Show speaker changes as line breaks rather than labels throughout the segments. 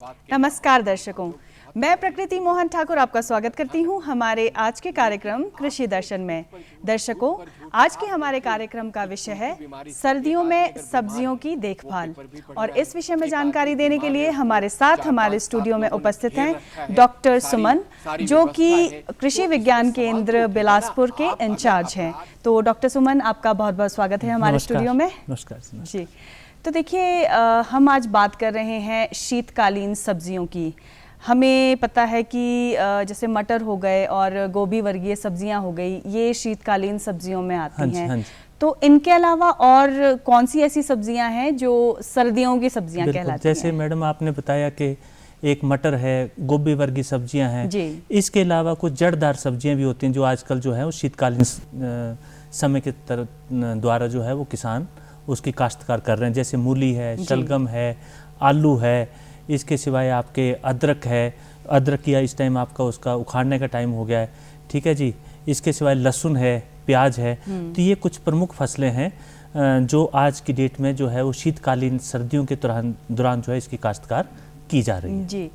नमस्कार दर्शकों, मैं प्रकृति मोहन ठाकुर आपका स्वागत करती हूं हमारे आज के कार्यक्रम कृषि दर्शन में। दर्शकों, आज के हमारे कार्यक्रम का विषय है सर्दियों में सब्जियों की देखभाल और इस विषय में जानकारी देने के लिए हमारे साथ हमारे स्टूडियो में उपस्थित हैं डॉक्टर सुमन, जो कि कृषि विज्ञान केंद्र बिलासपुर के इंचार्ज हैं। तो डॉक्टर सुमन, आपका बहुत बहुत स्वागत है हमारे स्टूडियो में।
नमस्कार
जी। तो देखिए, हम आज बात कर रहे हैं शीतकालीन सब्जियों की। हमें पता है कि जैसे मटर हो गए और गोभी वर्गीय सब्जियां हो गई, ये शीतकालीन सब्जियों में आती हैं।
हाँ जी।
तो इनके अलावा और कौन सी ऐसी सब्जियां हैं जो सर्दियों की सब्जियां कहलाती हैं?
जैसे मैडम आपने बताया कि एक मटर है, गोभी वर्गीय सब्जियां हैं जी। इसके अलावा कुछ जड़दार सब्जियां भी होती हैं जो आजकल जो है वो शीतकालीन समय के द्वारा जो है वो किसान उसकी काश्तकार कर रहे हैं। जैसे मूली है, शलगम है, आलू है, इसके सिवाय आपके अदरक है। अदरक या इस टाइम आपका उसका उखाड़ने का टाइम हो गया है, ठीक है जी। इसके सिवाय लहसुन है, प्याज है। तो ये कुछ प्रमुख फसलें हैं जो आज की डेट में जो है वो शीतकालीन सर्दियों के दौरान जो है इसकी काश्तकार की जा रही है
जी।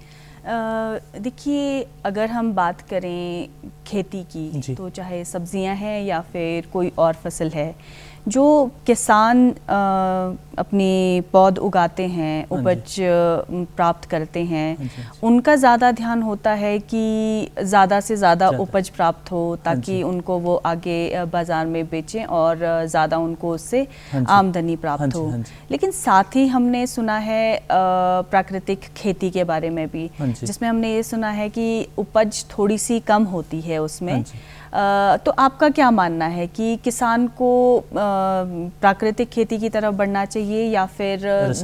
देखिए, अगर हम बात करें खेती की, तो चाहे सब्जियां हैं या फिर कोई और फसल है, जो किसान अपनी पौध उगाते हैं, उपज प्राप्त करते हैं, उनका ज़्यादा ध्यान होता है कि ज़्यादा से ज़्यादा उपज प्राप्त हो, ताकि उनको वो आगे बाज़ार में बेचें और ज़्यादा उनको उससे आमदनी प्राप्त हो। लेकिन साथ ही हमने सुना है प्राकृतिक खेती के बारे में भी, जिसमें हमने ये सुना है कि उपज थोड़ी सी कम होती है उसमें। तो आपका क्या मानना है कि किसान को प्राकृतिक खेती की तरफ बढ़ना चाहिए या फिर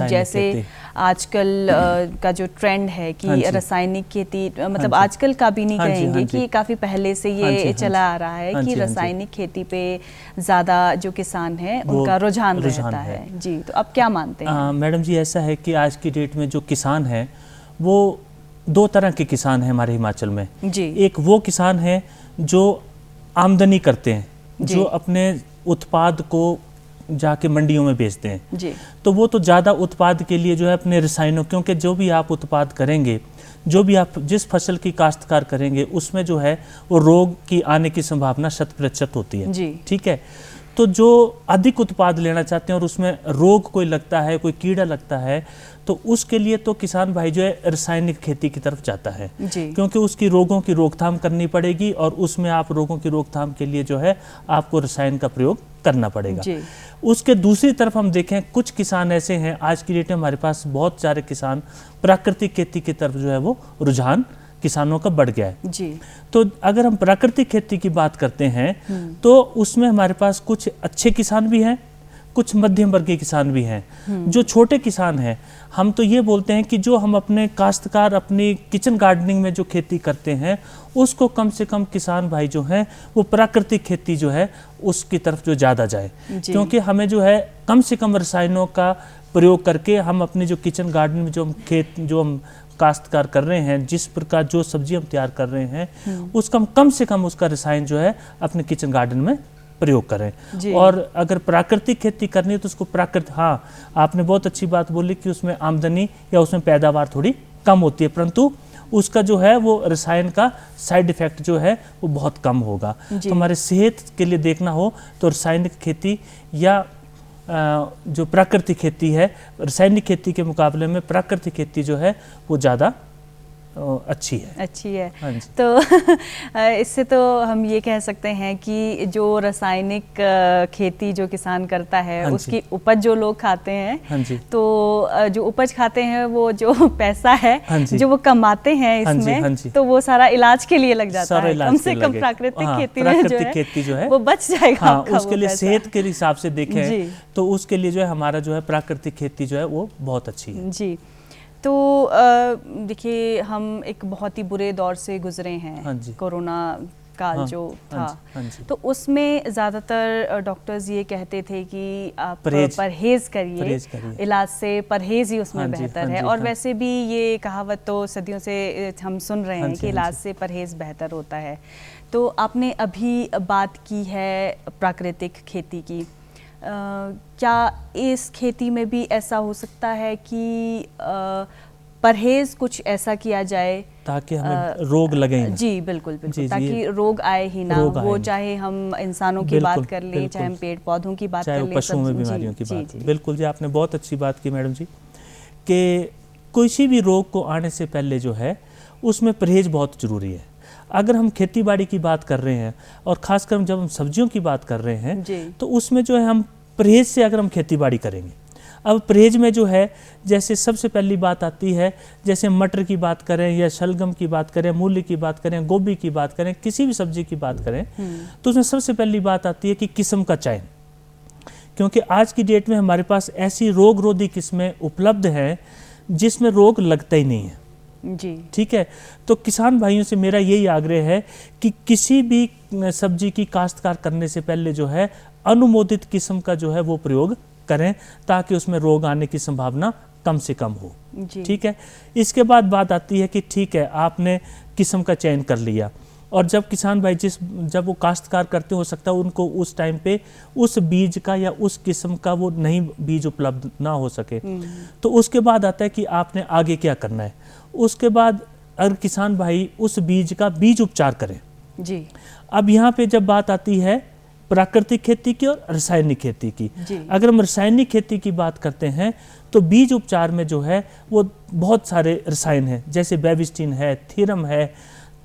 जैसे आजकल का जो ट्रेंड है कि रासायनिक खेती, मतलब आजकल का भी नहीं कहेंगे कि काफ़ी पहले से ये चला आ रहा है कि रासायनिक खेती पे ज़्यादा जो किसान है उनका रुझान रहता है जी। तो आप क्या मानते हैं?
मैडम जी, ऐसा है कि आज की डेट में जो किसान है वो दो तरह के किसान हैं हमारे हिमाचल में जी। एक वो किसान है जो आमदनी करते हैं, जो अपने उत्पाद को जाके मंडियों में बेचते हैं जी। तो वो तो ज़्यादा उत्पाद के लिए जो है अपने रसायनों, क्योंकि जो भी आप उत्पाद करेंगे, जो भी आप जिस फसल की काश्तकार करेंगे, उसमें जो है वो रोग की आने की संभावना 100% होती है, ठीक है। तो जो अधिक उत्पाद लेना चाहते हैं और उसमें रोग कोई लगता है, कोई कीड़ा लगता है, तो उसके लिए तो किसान भाई जो है रासायनिक खेती की तरफ जाता है, क्योंकि उसकी रोगों की रोकथाम करनी पड़ेगी और उसमें आप रोगों की रोकथाम के लिए जो है आपको रसायन का प्रयोग करना पड़ेगा। उसके दूसरी तरफ हम देखें, कुछ किसान ऐसे हैं आज की डेट में हमारे पास बहुत सारे किसान प्राकृतिक खेती की तरफ जो है वो रुझान किसानों का बढ़ गया है जी। तो अगर हम प्राकृतिक खेती की बात करते हैं तो उसमें हमारे पास कुछ अच्छे किसान भी हैं, कुछ मध्यम वर्गीय किसान भी हैं। जो छोटे किसान हैं, हम तो ये बोलते हैं कि जो हम अपने काश्तकार अपनी किचन गार्डनिंग में जो खेती करते हैं उसको कम से कम किसान भाई जो हैं वो प्राकृतिक खेती जो है उसकी तरफ जो ज़्यादा जाए, क्योंकि हमें जो है कम से कम रसायनों का प्रयोग करके हम अपनी जो किचन गार्डन में जो हम काश्तकार कर रहे हैं, जिस प्रकार जो सब्जी हम तैयार कर रहे हैं उसका हम कम से कम उसका रसायन जो है अपने किचन गार्डन में प्रयोग करें। और अगर प्राकृतिक खेती करनी है तो उसको हाँ, आपने बहुत अच्छी बात बोली कि उसमें आमदनी या उसमें पैदावार थोड़ी कम होती है, परंतु उसका जो है वो रसायन का साइड इफेक्ट जो है वो बहुत कम होगा। तो हमारे सेहत के लिए देखना हो तो रासायनिक खेती या जो प्राकृतिक खेती है, रासायनिक खेती के मुकाबले में प्राकृतिक खेती जो है वो ज़्यादा अच्छी है।
तो इससे तो हम ये कह सकते हैं कि जो रासायनिक खेती जो किसान करता है उसकी उपज जो लोग खाते हैं, तो जो उपज खाते हैं वो जो पैसा है जो वो कमाते हैं इसमें, तो वो सारा इलाज के लिए लग जाता है। कम से कम प्राकृतिक खेती जो है वो बच जाएगा।
उसके लिए सेहत के हिसाब से देखें तो उसके लिए जो है हमारा जो है प्राकृतिक खेती जो है वो बहुत अच्छी है
जी। तो देखिए, हम एक बहुत ही बुरे दौर से गुजरे हैं, कोरोना काल जो था, तो उसमें ज़्यादातर डॉक्टर्स ये कहते थे कि आप परहेज करिए, इलाज से परहेज ही उसमें बेहतर है। और वैसे भी ये कहावत तो सदियों से हम सुन रहे हैं कि इलाज से परहेज बेहतर होता है। तो आपने अभी बात की है प्राकृतिक खेती की, क्या इस खेती में भी ऐसा हो सकता है कि परहेज कुछ ऐसा किया जाए
ताकि हमें रोग लगे ना।
जी बिल्कुल बिल्कुल, ताकि रोग आए ही ना, वो चाहे हम इंसानों की बात कर लें, चाहे हम पेड़ पौधों की बात कर लें,
पशुओं में बीमारियों की बात। बिल्कुल जी, आपने बहुत अच्छी बात की मैडम जी, कि किसी भी रोग को आने से पहले जो है उसमें परहेज बहुत ज़रूरी है। अगर हम खेती बाड़ी की बात कर रहे हैं और ख़ासकर जब हम सब्जियों की बात कर रहे हैं तो उसमें जो है हम परहेज से अगर हम खेती बाड़ी करेंगे, अब परहेज में जो है जैसे सबसे पहली बात आती है, जैसे मटर की बात करें या शलगम की बात करें, मूली की बात करें, गोभी की बात करें, किसी भी सब्जी की बात करें, तो उसमें सबसे पहली बात आती है कि किस्म का चयन। क्योंकि आज की डेट में हमारे पास ऐसी रोग रोधी किस्में उपलब्ध हैं जिसमें रोग लगता ही नहीं है
जी।
ठीक है, तो किसान भाइयों से मेरा यही आग्रह है कि किसी भी सब्जी की काश्तकार करने से पहले जो है अनुमोदित किस्म का जो है वो प्रयोग करें, ताकि उसमें रोग आने की संभावना कम से कम हो। ठीक है, इसके बाद बात आती है कि ठीक है, आपने किस्म का चयन कर लिया, और जब किसान भाई जब वो काश्तकार करते हो सकता है उनको उस टाइम पे उस बीज का या उस किस्म का वो नई बीज उपलब्ध ना हो सके, तो उसके बाद आता है कि आपने आगे क्या करना है। उसके बाद अगर किसान भाई उस बीज का बीज उपचार करें
जी।
अब यहाँ पे जब बात आती है प्राकृतिक खेती की और रासायनिक खेती की, अगर हम रासायनिक खेती की बात करते हैं तो बीज उपचार में जो है वो बहुत सारे रसायन हैं, जैसे बेबिस्टिन है, थीरम है,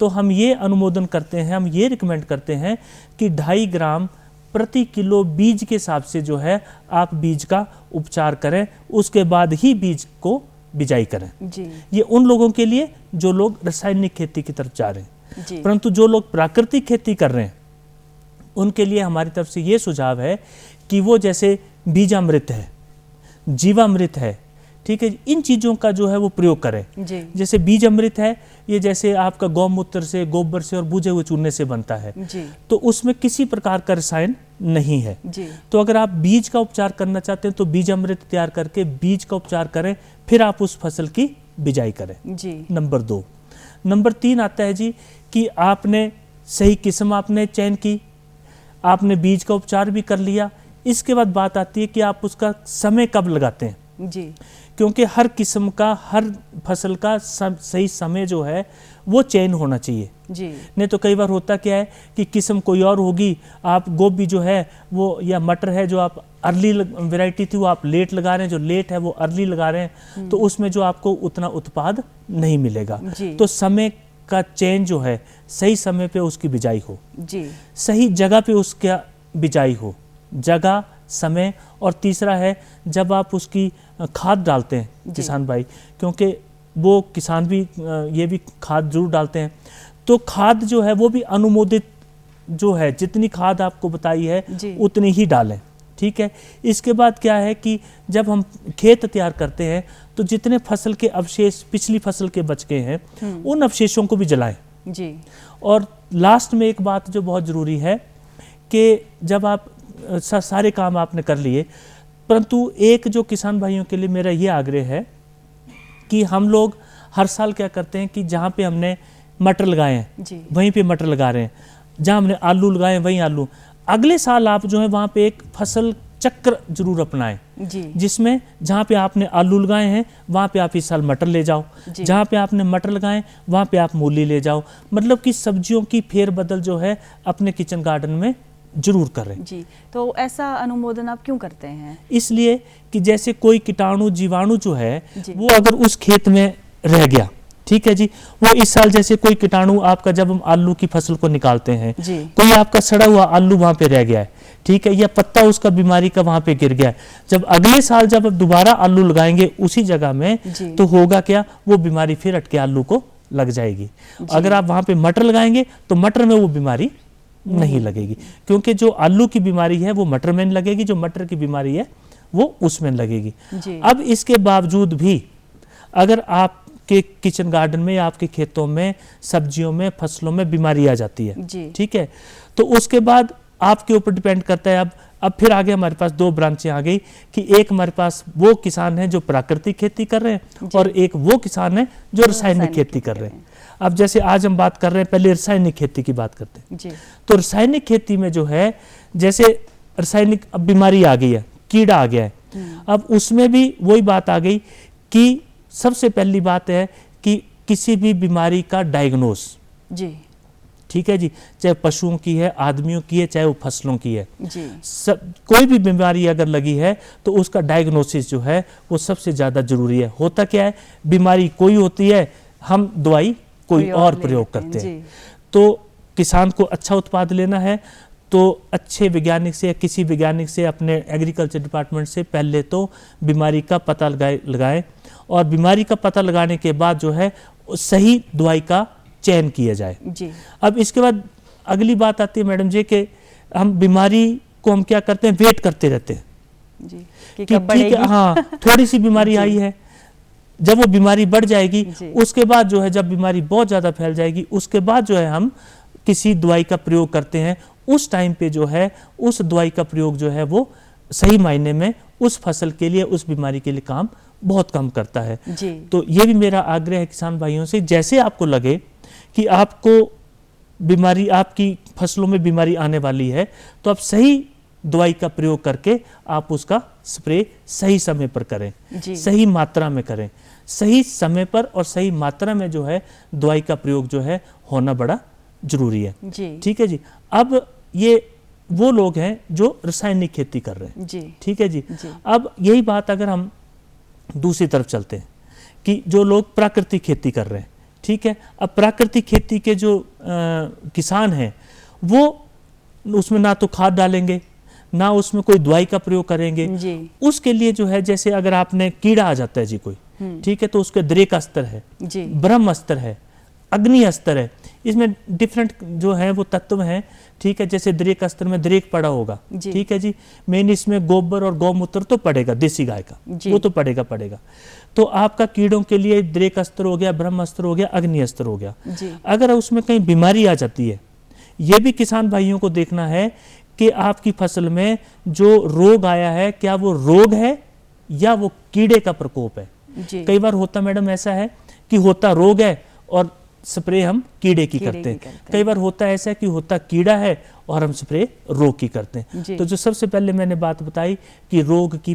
तो हम ये अनुमोदन करते हैं, हम ये रिकमेंड करते हैं कि 2.5 ग्राम प्रति किलो बीज के हिसाब से जो है आप बीज का उपचार करें, उसके बाद ही बीज को बिजाई करें
जी।
ये उन लोगों के लिए जो लोग रासायनिक खेती की तरफ जा रहे हैं, परंतु जो लोग प्राकृतिक खेती कर रहे हैं उनके लिए हमारी तरफ से ये सुझाव है कि वो जैसे बीजामृत है, जीवामृत है, ठीक है, इन चीज़ों का जो है वो प्रयोग करें
जी।
जैसे बीज अमृत है, ये जैसे आपका गौमूत्र से, गोबर से और भुजे हुए चूने से बनता है
जी।
तो उसमें किसी प्रकार का रसायन नहीं है
जी।
तो अगर आप बीज का उपचार करना चाहते हैं तो बीज अमृत तैयार करके बीज का उपचार करें, फिर आप उस फसल की बिजाई करें जी। नंबर 2। नंबर 3 आता है जी कि आपने सही किस्म आपने चयन की, आपने बीज का उपचार भी कर लिया, इसके बाद बात आती है कि आप उसका समय कब लगाते हैं
जी।
क्योंकि हर किस्म का, हर फसल का सही समय जो है वो चयन होना चाहिए
जी।
नहीं तो कई बार होता क्या है कि किस्म कोई और होगी, आप गोभी जो है वो या मटर है जो आप अर्ली वैरायटी थी वो आप लेट लगा रहे हैं, जो लेट है वो अर्ली लगा रहे हैं, तो उसमें जो आपको उतना उत्पाद नहीं मिलेगा। तो समय का चयन जो है सही समय पे उसकी बिजाई हो जी। सही जगह पे उसका बिजाई हो, जगह, समय, और तीसरा है जब आप उसकी खाद डालते हैं किसान भाई, क्योंकि वो किसान भी ये भी खाद जरूर डालते हैं, तो खाद जो है वो भी अनुमोदित जो है, जितनी खाद आपको बताई है उतनी ही डालें। ठीक है, इसके बाद क्या है कि जब हम खेत तैयार करते हैं तो जितने फसल के अवशेष पिछली फसल के बच गए हैं उन अवशेषों को भी जलाएं जी। और लास्ट में एक बात जो बहुत ज़रूरी है कि जब आप सारे काम आपने कर लिए, परंतु एक जो किसान भाइयों के लिए मेरा ये आग्रह है कि हम लोग हर साल क्या करते हैं कि जहाँ पे हमने मटर लगाए हैं वहीं पे मटर लगा रहे हैं, जहाँ हमने आलू लगाए हैं वहीं आलू, अगले साल आप जो है वहाँ पे एक फसल चक्र जरूर अपनाएं जिसमें जहाँ पे आपने आलू लगाए हैं वहाँ पे आप इस साल मटर ले जाओ, जहाँ पे आपने मटर लगाए वहाँ पे आप मूली ले जाओ, मतलब कि सब्जियों की फेरबदल जो है अपने किचन गार्डन में जरूर करें
जी। तो ऐसा अनुमोदन आप क्यों करते हैं?
इसलिए कि जैसे कोई कीटाणु जीवाणु जो है वो अगर उस खेत में रह गया, ठीक है जी, वो इस साल जैसे कोई कीटाणु आपका, जब हम आलू की फसल को निकालते हैं कोई आपका सड़ा हुआ आलू वहां पे रह गया है, ठीक है, या पत्ता उसका बीमारी का वहां पे गिर गया है, जब अगले साल जब आप दोबारा आलू लगाएंगे उसी जगह में तो होगा क्या, वो बीमारी फिर अटके आलू को लग जाएगी। अगर आप वहां पे मटर लगाएंगे तो मटर में वो बीमारी नहीं लगेगी, क्योंकि जो आलू की बीमारी है वो मटर में नहीं लगेगी, जो मटर की बीमारी है वो उसमें लगेगी। अब इसके बावजूद भी अगर आपके किचन गार्डन में या आपके खेतों में सब्जियों में फसलों में बीमारी आ जाती है, ठीक है, तो उसके बाद आपके ऊपर डिपेंड करता है। अब फिर आगे हमारे पास 2 ब्रांचें आ गई कि एक हमारे पास वो किसान है जो प्राकृतिक खेती कर रहे हैं और एक वो किसान है जो रासायनिक खेती कर रहे हैं। अब जैसे आज हम बात कर रहे हैं, पहले रासायनिक खेती की बात करते हैं, तो रासायनिक खेती में जो है जैसे रासायनिक अब बीमारी आ गई है, कीड़ा आ गया है, अब उसमें भी वही बात आ गई कि सबसे पहली बात है कि किसी भी बीमारी का डायग्नोस
जी,
ठीक है जी, चाहे पशुओं की है, आदमियों की है, चाहे वो फसलों की है
जी,
कोई भी बीमारी अगर लगी है तो उसका डायग्नोसिस जो है वो सबसे ज़्यादा जरूरी है। होता क्या है, बीमारी कोई होती है, हम दवाई कोई और प्रयोग करते हैं। तो किसान को अच्छा उत्पाद लेना है तो अच्छे वैज्ञानिक से या किसी वैज्ञानिक से, अपने एग्रीकल्चर डिपार्टमेंट से पहले तो बीमारी का पता लगाएं और बीमारी का पता लगाने के बाद जो है सही दवाई का चयन किया जाए
जी।
अब इसके बाद अगली बात आती है मैडम जी कि हम बीमारी को हम क्या करते हैं, वेट करते रहते हैं
जी
कि ठीक है, हाँ थोड़ी सी बीमारी आई है, जब वो बीमारी बढ़ जाएगी उसके बाद जो है, जब बीमारी बहुत ज़्यादा फैल जाएगी उसके बाद जो है हम किसी दवाई का प्रयोग करते हैं। उस टाइम पे जो है उस दवाई का प्रयोग जो है वो सही मायने में उस फसल के लिए, उस बीमारी के लिए काम बहुत कम करता है
जी।
तो ये भी मेरा आग्रह है किसान भाइयों से, जैसे आपको लगे कि आपको बीमारी, आपकी फसलों में बीमारी आने वाली है तो आप सही दवाई का प्रयोग करके आप उसका स्प्रे सही समय पर करें, सही मात्रा में करें, सही समय पर और सही मात्रा में जो है दवाई का प्रयोग जो है होना बड़ा जरूरी है
जी।
ठीक है जी। अब ये वो लोग हैं जो रासायनिक खेती कर रहे हैं
जी।
ठीक है जी। अब यही बात अगर हम दूसरी तरफ चलते हैं कि जो लोग प्राकृतिक खेती कर रहे हैं ठीक है, अब प्राकृतिक खेती के जो किसान हैं वो उसमें ना तो खाद डालेंगे ना उसमें कोई दवाई का प्रयोग करेंगे जी। उसके लिए जो है, जैसे अगर आपने कीड़ा आ जाता है जी कोई ठीक है, तो उसके द्रेक अस्त्र है, ब्रह्म अस्त्र है, अग्नि अस्त्र है, इसमें डिफरेंट जो है वो तत्व हैं ठीक है। जैसे द्रेक अस्त्र में द्रेक पड़ा होगा ठीक है जी, मेन इसमें गोबर और गौमूत्र तो पड़ेगा देसी गाय का, वो तो पड़ेगा। तो आपका कीड़ों के लिए द्रेक अस्त्र हो गया, ब्रह्म अस्त्र हो गया, अग्नि अस्त्र हो गया। अगर उसमें कहीं बीमारी आ जाती है, ये भी किसान भाइयों को देखना है कि आपकी फसल में जो रोग आया है क्या वो रोग है या वो कीड़े का प्रकोप है। कई बार होता मैडम ऐसा है कि होता रोग है और स्प्रे हम कीड़े की करते हैं, कई बार होता ऐसा है कि होता कीड़ा है और हम स्प्रे रोग की करते हैं। तो जो सबसे पहले मैंने बात बताई कि रोग की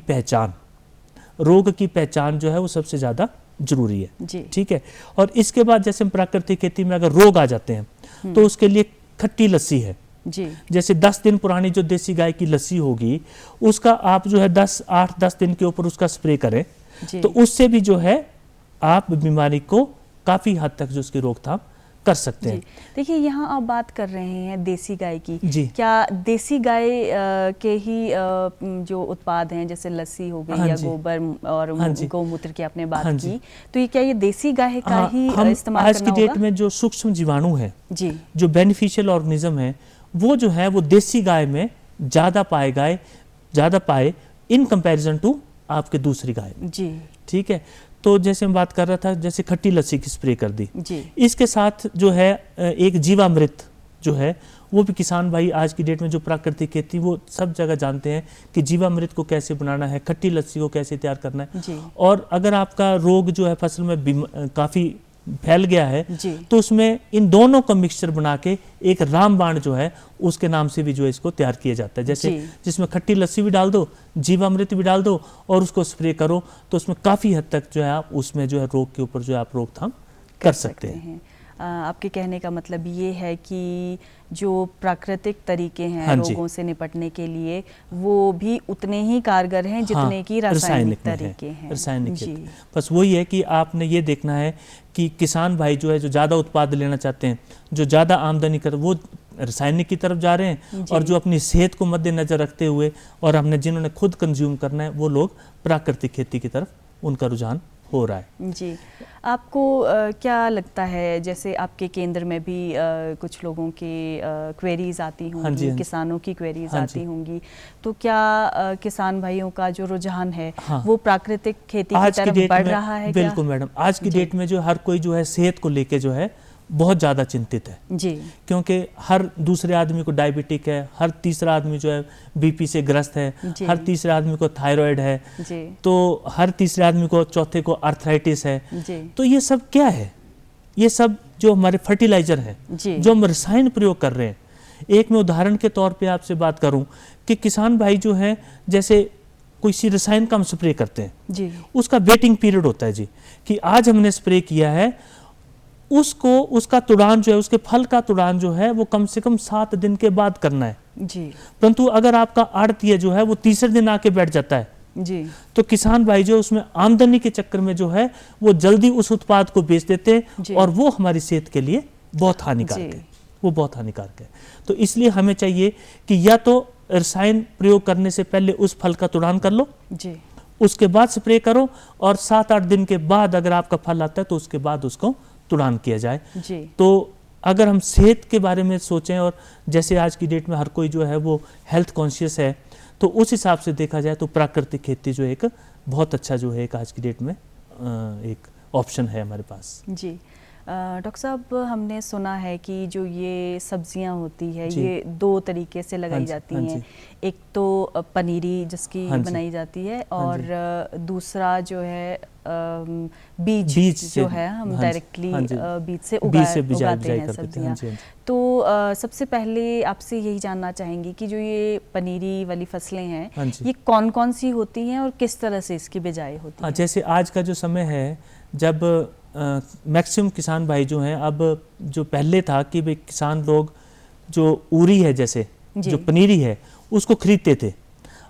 पहचान जो है वो सबसे ज्यादा जरूरी है ठीक है। और इसके बाद जैसे हम प्राकृतिक खेती में अगर रोग आ जाते हैं तो उसके लिए खट्टी लस्सी है जी। जैसे 10 दिन पुरानी जो देसी गाय की लस्सी होगी उसका आप जो है 8-10 दिन के ऊपर उसका स्प्रे करें तो उससे भी जो है आप बीमारी को काफी हद तक जो उसकी रोकथाम कर सकते हैं।
देखिए यहाँ आप बात कर रहे हैं देसी गाय की जी। क्या देसी गाय के ही जो उत्पाद हैं जैसे लस्सी हो गई या गोबर और गौमूत्र की आपने बात की, तो ये क्या ये देसी गाय का ही इस्तेमाल
आज की डेट में जो सूक्ष्म जीवाणु है जी, जो बेनिफिशियल ऑर्गेनिज्म है वो जो है वो देसी गाय में ज्यादा पाए इन कंपैरिजन टू आपके दूसरी गाय जी ठीक है। तो जैसे मैं बात कर रहा था, जैसे खट्टी लस्सी की स्प्रे कर दी जी। इसके साथ जो है एक जीवामृत जो है वो भी किसान भाई आज की डेट में जो प्राकृतिक खेती वो सब जगह जानते हैं कि जीवामृत को कैसे बनाना है, खट्टी लस्सी को कैसे तैयार करना है जी। और अगर आपका रोग जो है फसल में काफी फैल गया है तो उसमें इन दोनों का मिक्सचर बना के एक रामबाण जो है उसके नाम से भी जो है इसको तैयार किया जाता है। जैसे जिसमें खट्टी लस्सी भी डाल दो, जीवामृत भी डाल दो और उसको स्प्रे करो तो उसमें काफी हद तक जो है आप उसमें जो है रोग के ऊपर जो है आप रोकथाम कर सकते हैं।
आपके कहने का मतलब ये है कि जो प्राकृतिक तरीके हैं रोगों से निपटने के लिए वो भी उतने ही कारगर हैं जितने की रासायनिक तरीके हैं।
रासायनिक बस वही है कि आपने ये देखना है कि किसान भाई जो है जो ज़्यादा उत्पाद लेना चाहते हैं, जो ज़्यादा आमदनी कर, वो रासायनिक की तरफ जा रहे हैं और जो अपनी सेहत को मद्देनजर रखते हुए और हमने जिन्होंने खुद कंज्यूम करना है वो लोग प्राकृतिक खेती की तरफ उनका रुझान हो रहा है
जी। आपको क्या लगता है, जैसे आपके केंद्र में भी कुछ लोगों की क्वेरीज आती होंगी, किसानों की क्वेरीज आती होंगी, तो क्या किसान भाइयों का जो रुझान है वो प्राकृतिक खेती की तरफ बढ़ रहा है?
बिल्कुल मैडम, आज की डेट में जो हर कोई जो है सेहत को लेके जो है बहुत ज़्यादा चिंतित है जी, क्योंकि हर दूसरे आदमी को डायबिटिक है, हर तीसरा आदमी जो है बीपी से ग्रस्त है, हर तीसरे आदमी को थायराइड है जी, तो हर तीसरे आदमी को चौथे को आर्थराइटिस है जी। तो ये सब क्या है? ये सब जो हमारे फर्टिलाइजर है जो हम रसायन प्रयोग कर रहे हैं। एक मैं उदाहरण के तौर पे आपसे बात करूं कि किसान भाई जो है, जैसे किसी रसायन का हम स्प्रे करते हैं
जी,
उसका वेटिंग पीरियड होता है जी, कि आज हमने स्प्रे किया है, उसको उसका तुड़ान जो है, उसके फल का तुड़ान जो है वो कम से कम 7 दिन के बाद करना है
जी,
परंतु अगर आपका आड़तीय जो है वो तीसरे दिन आके बैठ जाता है
जी,
तो किसान भाई जो उसमें आमदनी के चक्कर में जो है वो जल्दी उस उत्पाद को बेच देते हैं और वो हमारी सेहत के लिए बहुत हानिकारक है, वो बहुत हानिकारक है। तो इसलिए हमें चाहिए कि या तो रसायन प्रयोग करने से पहले उस फल का तुड़ान कर लो
जी,
उसके बाद स्प्रे करो और 7-8 दिन के बाद अगर आपका फल आता है तो उसके बाद उसको तुड़ान किया जाए
जी।
तो अगर हम सेहत के बारे में सोचें और जैसे आज की डेट में हर कोई जो है वो हेल्थ कॉन्शियस है तो उस हिसाब से देखा जाए तो प्राकृतिक खेती जो एक बहुत अच्छा जो है एक आज की डेट में एक ऑप्शन है हमारे पास।
जी डॉक्टर साहब, हमने सुना है कि जो ये सब्जियां होती है ये 2 तरीके से लगाई जाती हैं, एक तो पनीरी जिसकी बनाई जाती है और दूसरा जो है बीज जो है हम डायरेक्टली बीज से उगाते हैं सब्जियां। तो सबसे पहले आपसे यही जानना चाहेंगे कि जो ये पनीरी वाली फसलें हैं ये कौन कौन सी होती हैं और किस तरह से इसकी बिजाई होती है?
जैसे आज का जो समय है जब मैक्सिमम किसान भाई जो हैं, अब जो पहले था कि भाई किसान लोग जो उरी है जैसे जो पनीरी है उसको खरीदते थे,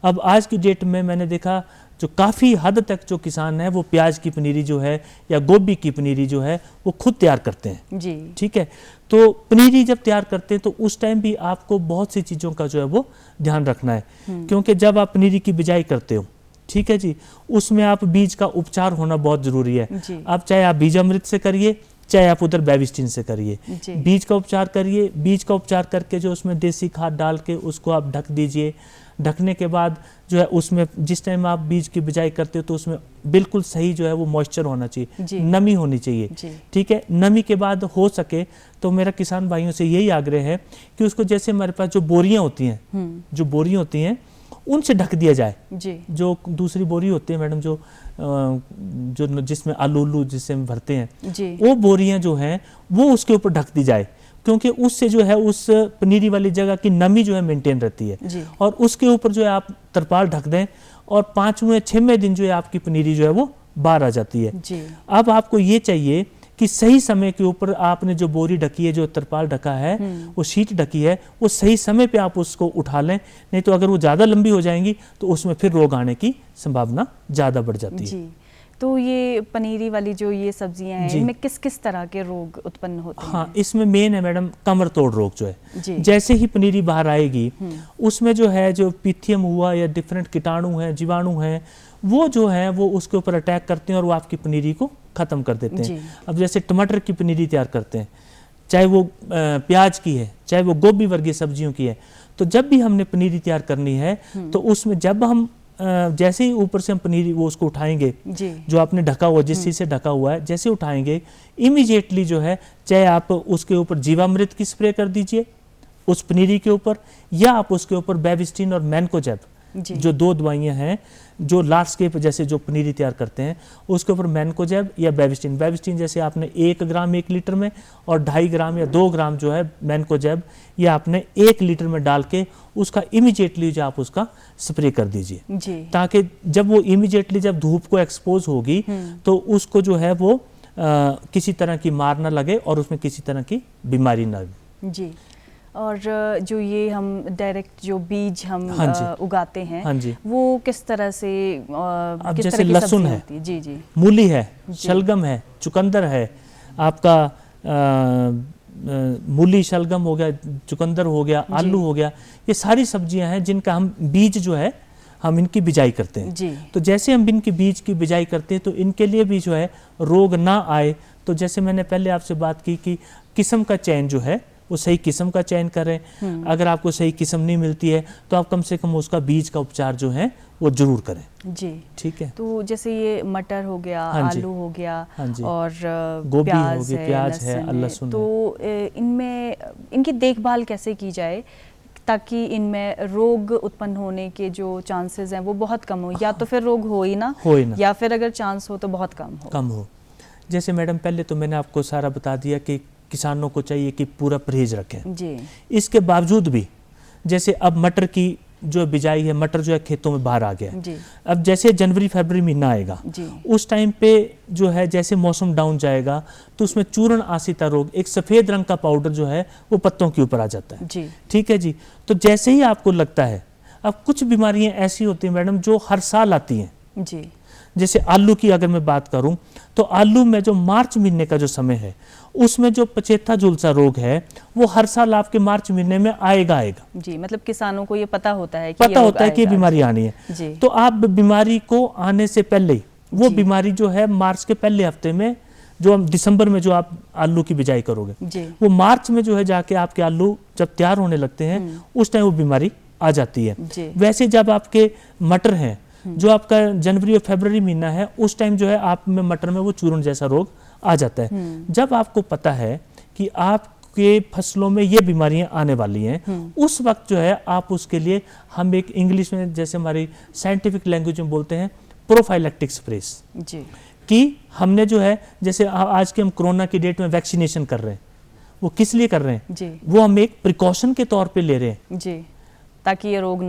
अब आज की डेट में मैंने देखा जो काफ़ी हद तक जो किसान है वो प्याज की पनीरी जो है या गोभी की पनीरी जो है वो खुद तैयार करते हैं
जी,
ठीक है। तो पनीरी जब तैयार करते हैं तो उस टाइम भी आपको बहुत सी चीज़ों का जो है वो ध्यान रखना है क्योंकि जब आप पनीरी की बिजाई करते हो ठीक है जी, उसमें आप बीज का उपचार होना बहुत ज़रूरी है। आप चाहे आप बीजामृत से करिए चाहे आप उधर बेविस्टिन से करिए, बीज का उपचार करिए, बीज का उपचार करके जो उसमें देसी खाद डाल के उसको आप ढक दीजिए। ढकने के बाद जो है उसमें जिस टाइम आप बीज की बिजाई करते हो तो उसमें बिल्कुल सही जो है वो मॉइस्चर होना चाहिए, नमी होनी चाहिए ठीक है। नमी के बाद हो सके तो मेरा किसान भाइयों से यही आग्रह है कि उसको जैसे हमारे पास जो बोरियां होती हैं जो बोरियां होती हैं उनसे ढक दिया जाए
जी।
जो दूसरी बोरी होती है मैडम जो जिसमें आलू जिससे हम भरते हैं जी। वो बोरियां जो हैं वो उसके ऊपर ढक दी जाए क्योंकि उससे जो है उस पनीरी वाली जगह की नमी जो है मेंटेन रहती है और उसके ऊपर जो है आप तरपाल ढक दें और 5वें-6वें दिन जो है आपकी पनीरी जो है वो बाहर आ जाती है जी। अब आपको ये चाहिए कि सही समय के ऊपर आपने जो बोरी ढकी है जो तरपाल ढका है वो शीट ढकी है वो सही समय पे आप उसको उठा लें, नहीं तो अगर वो ज़्यादा लंबी हो जाएंगी तो उसमें फिर रोग आने की संभावना ज़्यादा बढ़ जाती है।
तो ये पनीरी वाली जो ये सब्जियां हैं इनमें किस किस तरह के रोग उत्पन्न होते हैं?
हाँ, इसमें मेन है मैडम कमर तोड़ रोग जो है। जैसे ही पनीरी बाहर आएगी उसमें जो है जो पिथियम हुआ या डिफरेंट कीटाणु हैं जीवाणु हैं वो जो है वो उसके ऊपर अटैक करते हैं और वो आपकी पनीरी को ख़त्म कर देते हैं। अब जैसे टमाटर की पनीरी तैयार करते हैं चाहे वो प्याज की है चाहे वो गोभी वर्गीय सब्जियों की है, तो जब भी हमने पनीरी तैयार करनी है तो उसमें जब हम जैसे ही ऊपर से हम पनीरी वो उसको उठाएंगे जो आपने ढका हुआ जिस चीज़ से ढका हुआ है जैसे उठाएंगे इमीडिएटली जो है चाहे आप उसके ऊपर जीवामृत की स्प्रे कर दीजिए उस पनीरी के ऊपर या आप उसके ऊपर बेविस्टिन और मैनकोजेब जो 2 दवाइयां हैं जो लार्जस्केप जैसे जो पनीरी तैयार करते हैं उसके ऊपर मैनकोजेब या बेविस्टिन जैसे आपने 1 ग्राम 1 लीटर में और 2.5 ग्राम या 2 ग्राम जो है मैनकोजेब ये आपने 1 लीटर में डाल के उसका इमीडिएटली जो आप उसका स्प्रे कर दीजिए ताकि जब वो इमीडिएटली जब धूप को एक्सपोज होगी तो उसको जो है वो किसी तरह की मार ना लगे और उसमें किसी तरह की बीमारी ना लगे जी।
और जो ये हम डायरेक्ट जो बीज हम उगाते हैं वो किस तरह से
अब किस जैसे लहसुन है
जी जी,
मूली है, शलगम है, चुकंदर है, आपका मूली शलगम हो गया, चुकंदर हो गया, आलू हो गया, ये सारी सब्जियां हैं जिनका हम बीज जो है हम इनकी बिजाई करते हैं। तो जैसे हम इनकी बीज की बिजाई करते हैं तो इनके लिए भी जो है रोग ना आए तो जैसे मैंने पहले आपसे बात की कि किस्म का चयन जो है वो सही किस्म का चयन करें। अगर आपको सही किस्म नहीं मिलती है तो आप कम से कम उसका बीज का उपचार जो है वो जरूर करें
जी।
ठीक है।
तो जैसे ये मटर हो गया, आलू हो गया और
गोभी हो गया, प्याज है, लहसुन,
तो इनमें इनकी देखभाल कैसे की जाए ताकि इनमें रोग उत्पन्न होने के जो चांसेस हैं वो बहुत कम हो, या तो फिर रोग हो ही ना या फिर अगर चांस हो तो बहुत कम हो।
जैसे मैडम पहले तो मैंने आपको सारा बता दिया कि किसानों को चाहिए कि पूरा परहेज रखें जी। इसके बावजूद भी जैसे अब मटर की जो बिजाई है, मटर जो है खेतों में बाहर आ गया है। अब जैसे जनवरी फरवरी महीना आएगा उस टाइम पे जो है जैसे मौसम डाउन जाएगा तो उसमें चूर्ण आसिता रोग, एक सफ़ेद रंग का पाउडर जो है वो पत्तों के ऊपर आ जाता है। ठीक है जी। तो जैसे ही आपको लगता है, अब कुछ बीमारियां ऐसी होती हैं मैडम जो हर साल आती हैं जी। जैसे आलू की अगर मैं बात करूं तो आलू में जो मार्च महीने का जो समय है उसमें जो पचेता झुलसा रोग है वो हर साल आपके मार्च महीने में आएगा जी। मतलब
किसानों को ये पता होता है
कि ये बीमारी आनी है। तो आप बीमारी को आने से पहले ही वो बीमारी जो है मार्च के पहले हफ्ते में, जो हम दिसंबर में जो आप आलू की बिजाई करोगे वो मार्च में जो है जाके आपके आलू जब तैयार होने लगते हैं उस टाइम वो बीमारी आ जाती है। वैसे जब आपके मटर हैं जो आपका जनवरी और फरवरी महीना है उस टाइम जो है आप में मटर में वो चूर्ण जैसा रोग आ जाता है। जब आपको पता है कि आपके फसलों में ये बीमारियां आने वाली हैं उस वक्त जो है आप उसके लिए, हम एक इंग्लिश में जैसे हमारी साइंटिफिक लैंग्वेज में बोलते हैं प्रोफाइलैक्टिक स्प्रेस जी, कि हमने जो है जैसे आज के हम कोरोना की डेट में वैक्सीनेशन कर रहे हैं, वो किस लिए कर रहे हैं जी? वो हम एक प्रिकॉशन के तौर पे ले रहे हैं जी,
ताकि ये रोग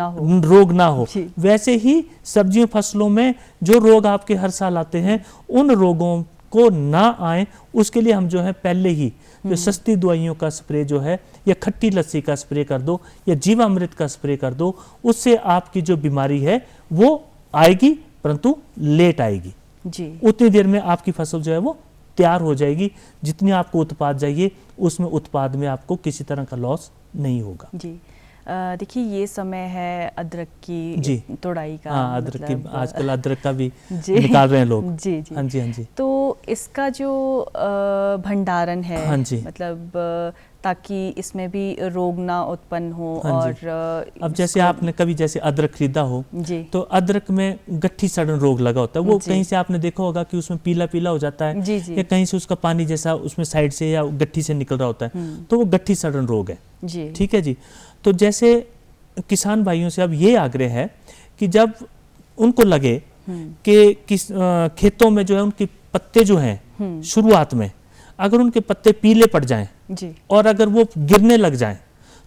ना हो
वैसे ही सब्जियों फसलों में जो रोग आपके हर साल आते हैं उन रोगों को ना आए उसके लिए हम जो है पहले ही जो सस्ती दवाइयों का स्प्रे जो है या खट्टी लस्सी का स्प्रे कर दो या जीवामृत का स्प्रे कर दो, उससे आपकी जो बीमारी है वो आएगी परंतु लेट आएगी जी। उतनी देर में आपकी फसल जो है वो तैयार हो जाएगी। जितनी आपको उत्पाद चाहिए उसमें उत्पाद में आपको किसी तरह का लॉस नहीं होगा
जी। देखिए ये समय है अदरक की तोड़ाई का।
हाँ, अदरक की आजकल अदरक का भी निकाल रहे हैं लोग
जी जी। हाँ जी, हाँ जी। तो इसका जो भंडारण है, हाँ जी, मतलब ताकि इसमें भी रोग ना उत्पन्न हो। हाँ और
अब जैसे आपने कभी जैसे अदरक खरीदा हो तो अदरक में गट्ठी सड़न रोग लगा होता है, वो कहीं से आपने देखा होगा कि उसमें पीला पीला हो जाता है जी जी। या कहीं से उसका पानी जैसा उसमें साइड से या गट्ठी से निकल रहा होता है, तो वो गट्ठी सड़न रोग है जी। ठीक है जी। तो जैसे किसान भाइयों से अब ये आग्रह है कि जब उनको लगे कि खेतों में जो है उनके पत्ते जो हैं शुरुआत में अगर उनके पत्ते पीले पड़ जाएं जी, और अगर वो गिरने लग जाएं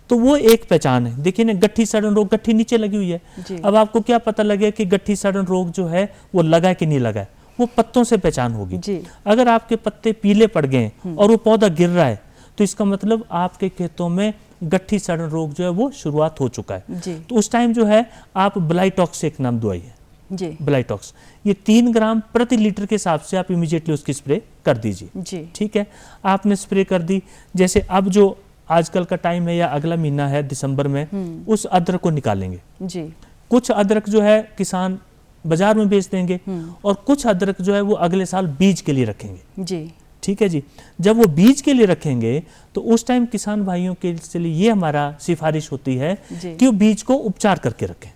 तो वो एक पहचान है। देखिए ना, गट्ठी सड़न रोग, गट्ठी नीचे लगी हुई है। अब आपको क्या पता लगे कि गट्ठी सड़न रोग जो है वो लगा है कि नहीं लगा है, वो पत्तों से पहचान होगी जी। अगर आपके पत्ते पीले पड़ गए और वो पौधा गिर रहा है तो इसका मतलब आपके खेतों में गट्ठी सड़न रोग जो है वो शुरुआत हो चुका है जी। तो उस टाइम जो है आप ब्लाइटॉक्स एक नाम दवाई है जी, ब्लाइटॉक्स, ये 3 ग्राम प्रति लीटर के हिसाब से आप इमीडिएटली उसकी स्प्रे कर दीजिए जी। ठीक है, आपने स्प्रे कर दी। जैसे अब जो आजकल का टाइम है या अगला महीना है दिसंबर में, उस अदरक को निकालेंगे जी। कुछ अदरक जो है किसान बाजार में बेच देंगे और कुछ अदरक जो है वो अगले साल बीज के लिए रखेंगे जी। ठीक है जी। जब वो बीज के लिए रखेंगे तो उस टाइम किसान भाइयों के लिए ये हमारा सिफारिश होती है कि वो बीज को उपचार करके रखें।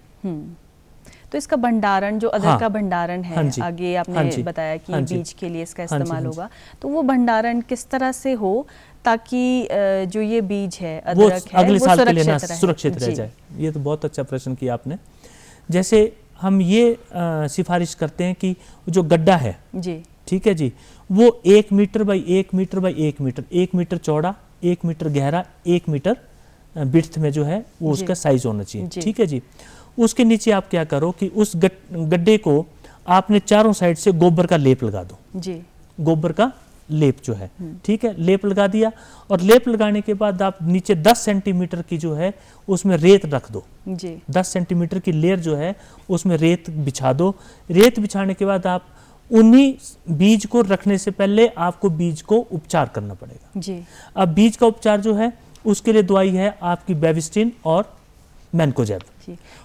तो इसका भंडारण, जो अदरक का भंडारण है, आगे आपने बताया कि बीज के लिए इसका इस्तेमाल होगा, तो वो भंडारण किस तरह से हो ताकि जो ये बीज है अदरक है
अगले साल के लिए सुरक्षित रह जाए? ये तो बहुत अच्छा प्रश्न किया आपने। जैसे हम ये सिफारिश करते हैं कि जो गड्ढा है जी, ठीक है जी, वो 1 metre by 1 metre by 1 metre, 1 metre चौड़ा, 1 मीटर गहरा, 1 मीटर बिड्थ में जो है वो उसका साइज होना चाहिए। ठीक है जी। उसके नीचे आप क्या करो कि उस गड्ढे को आपने चारों साइड से गोबर का लेप लगा दो जी। गोबर का लेप जो है, ठीक है, लेप लगा दिया और लेप लगाने के बाद आप नीचे 10 सेंटीमीटर की जो है उसमें रेत रख दो जी। 10 सेंटीमीटर की लेयर जो है उसमें रेत बिछा दो। रेत बिछाने के बाद आप उन्हीं बीज को रखने से पहले आपको बीज को उपचार करना पड़ेगा जी। अब बीज का उपचार जो है उसके लिए दवाई है आपकी बेविस्टिन और मैनकोजेब।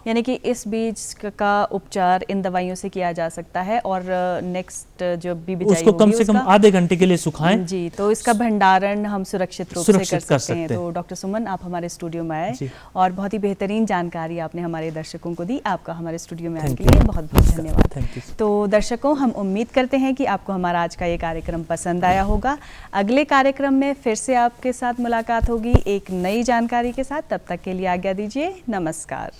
यानी कि इस बीज का उपचार इन दवाइयों से किया जा सकता है और नेक्स्ट जो भी बिजाई
उसको कम से कम आधे घंटे के लिए सुखाएं
जी। तो इसका भंडारण हम सुरक्षित रूप से कर सकते हैं। तो डॉक्टर सुमन, आप हमारे स्टूडियो में आए और बहुत ही बेहतरीन जानकारी आपने हमारे दर्शकों को दी। आपका हमारे स्टूडियो में आने के लिए बहुत बहुत धन्यवाद। तो दर्शकों, हम उम्मीद करते हैं कि आपको हमारा आज का ये कार्यक्रम पसंद आया होगा। अगले कार्यक्रम में फिर से आपके साथ मुलाकात होगी एक नई जानकारी के साथ। तब तक के लिए आज्ञा दीजिए। नमस्कार।